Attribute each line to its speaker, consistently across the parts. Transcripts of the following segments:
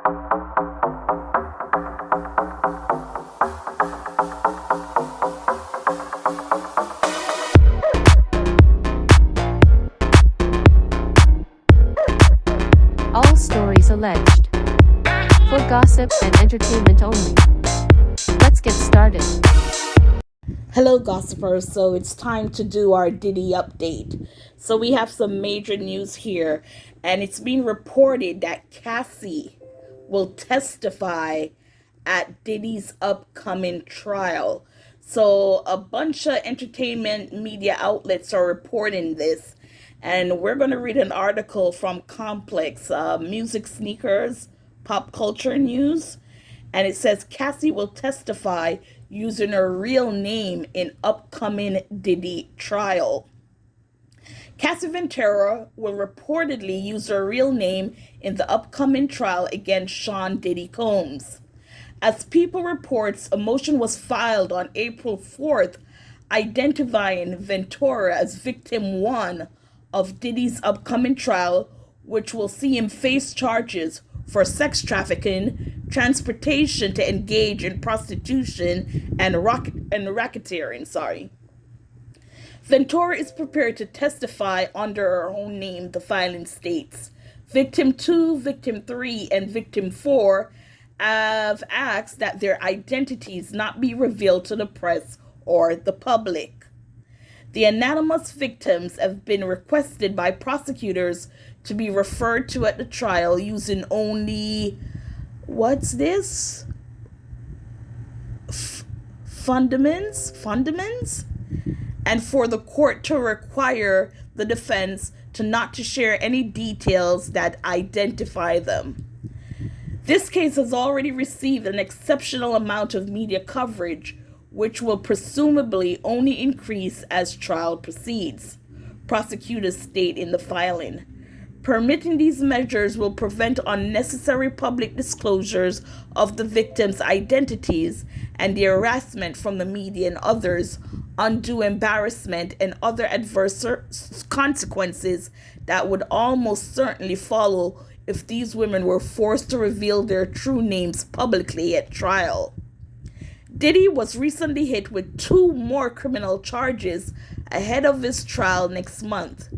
Speaker 1: All stories alleged. For gossip and entertainment only. Let's get started.
Speaker 2: Hello, gossipers. So it's time to do our Diddy update. So we have some major news here, and it's been reported that Cassie will testify at Diddy's upcoming trial. So a bunch of entertainment media outlets are reporting this, and we're going to read an article from Complex, Music Sneakers, Pop Culture News, and it says Cassie will testify using her real name in upcoming Diddy trial. Cassie Ventura will reportedly use her real name in the upcoming trial against Sean Diddy Combs. As People reports, a motion was filed on April 4th identifying Ventura as victim 1 of Diddy's upcoming trial, which will see him face charges for sex trafficking, transportation to engage in prostitution, and racketeering. Ventura is prepared to testify under her own name, the filing states. Victim 2, Victim 3, and Victim 4 have asked that their identities not be revealed to the press or the public. The anonymous victims have been requested by prosecutors to be referred to at the trial using only, fundaments? And for the court to require the defense to not to share any details that identify them. This case has already received an exceptional amount of media coverage, which will presumably only increase as trial proceeds, prosecutors state in the filing. Permitting these measures will prevent unnecessary public disclosures of the victims' identities and the harassment from the media and others, undue embarrassment, and other adverse consequences that would almost certainly follow if these women were forced to reveal their true names publicly at trial. Diddy was recently hit with 2 more criminal charges ahead of his trial next month.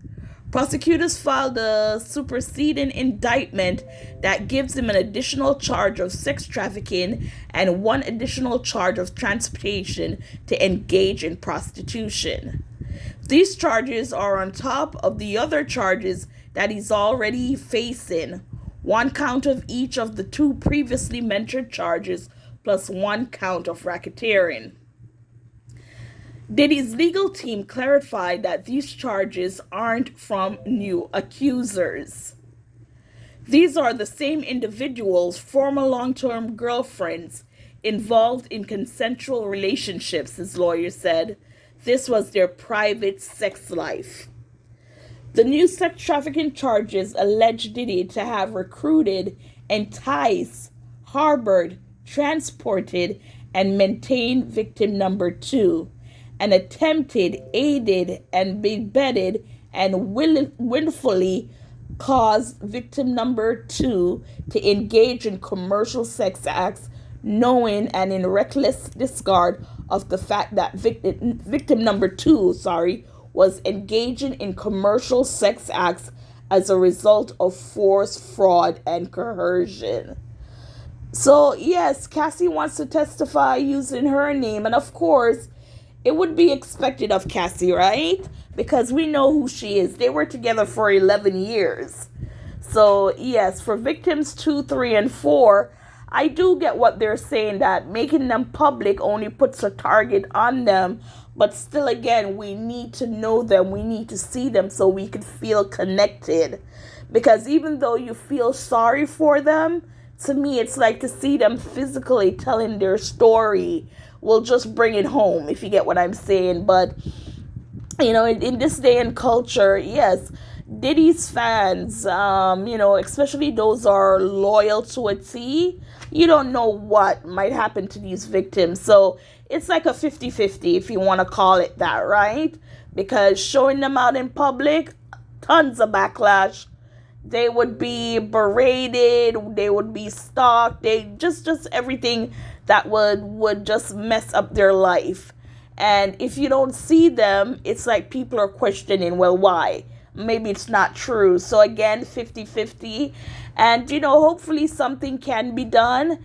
Speaker 2: Prosecutors filed a superseding indictment that gives him an additional charge of sex trafficking and 1 additional charge of transportation to engage in prostitution. These charges are on top of the other charges that he's already facing, 1 count of each of the 2 previously mentioned charges, plus 1 count of racketeering. Diddy's legal team clarified that these charges aren't from new accusers. These are the same individuals, former long-term girlfriends, involved in consensual relationships, his lawyer said. This was their private sex life. The new sex trafficking charges allege Diddy to have recruited, enticed, harbored, transported, and maintained victim number 2, and attempted, aided, and abetted, and willfully caused victim number 2 to engage in commercial sex acts, knowing and in reckless disregard of the fact that victim number 2, was engaging in commercial sex acts as a result of force, fraud, and coercion. So, yes, Cassie wants to testify using her name, and of course, it would be expected of Cassie, right? Because we know who she is. They were together for 11 years. So, yes, for victims 2, 3, and 4, I do get what they're saying, that making them public only puts a target on them. But still, again, we need to know them. We need to see them so we can feel connected. Because even though you feel sorry for them, to me, it's like to see them physically telling their story will just bring it home, if you get what I'm saying. But, you know, in this day and culture, yes, Diddy's fans, especially those are loyal to a T, you don't know what might happen to these victims. So it's like a 50-50, if you want to call it that, right? Because showing them out in public, tons of backlash. They would be berated, they would be stalked, they just everything that would just mess up their life. And if you don't see them, it's like people are questioning, well, why? Maybe it's not true. So again, 50-50. And hopefully something can be done.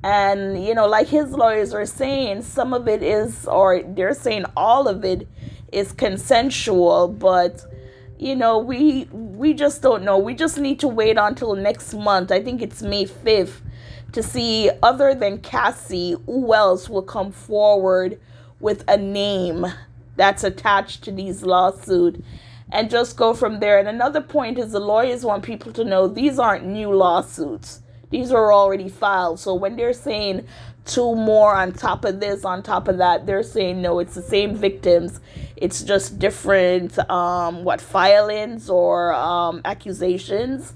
Speaker 2: And like his lawyers are saying, some of it is, or they're saying all of it is consensual, but we just don't know. We just need to wait until next month. I think it's May 5th to see, other than Cassie, who else will come forward with a name that's attached to these lawsuits, and just go from there. And another point is, the lawyers want people to know these aren't new lawsuits. These are already filed. So when they're saying two more on top of this, on top of that, they're saying no, it's the same victims. It's just different filings or accusations.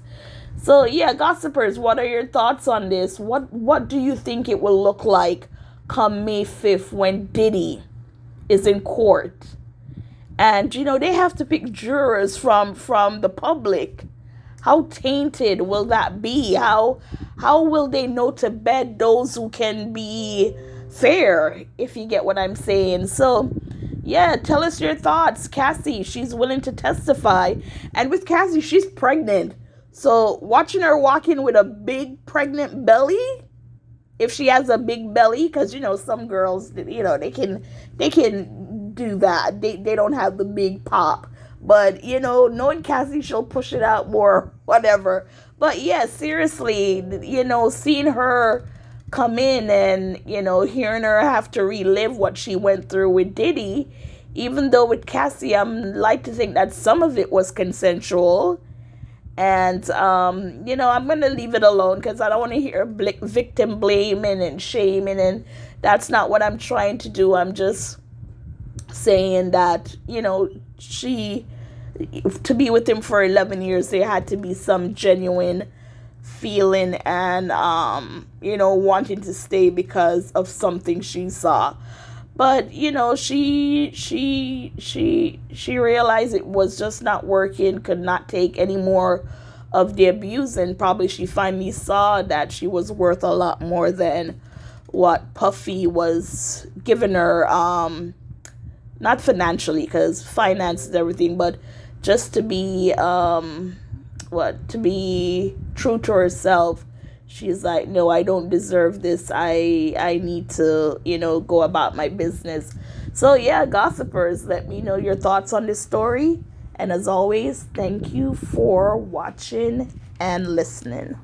Speaker 2: So yeah, gossipers, what are your thoughts on this? What do you think it will look like come May 5th when Diddy is in court? And they have to pick jurors from the public. How tainted will that be? How will they know to bet those who can be fair, if you get what I'm saying? So yeah, tell us your thoughts. Cassie, she's willing to testify. And with Cassie, she's pregnant. So watching her walking with a big pregnant belly, if she has a big belly, because some girls, they can do that. They don't have the big pop. But knowing Cassie, she'll push it out more, whatever. But yeah, seriously, seeing her come in and hearing her have to relive what she went through with Diddy, even though with Cassie, I'm like to think that some of it was consensual. And I'm gonna leave it alone, because I don't want to hear victim blaming and shaming, and that's not what I'm trying to do. I'm just saying that she, to be with him for 11 years, there had to be some genuine feeling and wanting to stay because of something she saw. But she realized it was just not working, could not take any more of the abuse, and probably she finally saw that she was worth a lot more than what Puffy was giving her, not financially, because finance is everything, but just to be to be true to herself. She's like, no, I don't deserve this. I need to, go about my business. So yeah, gossipers, let me know your thoughts on this story. And as always, thank you for watching and listening.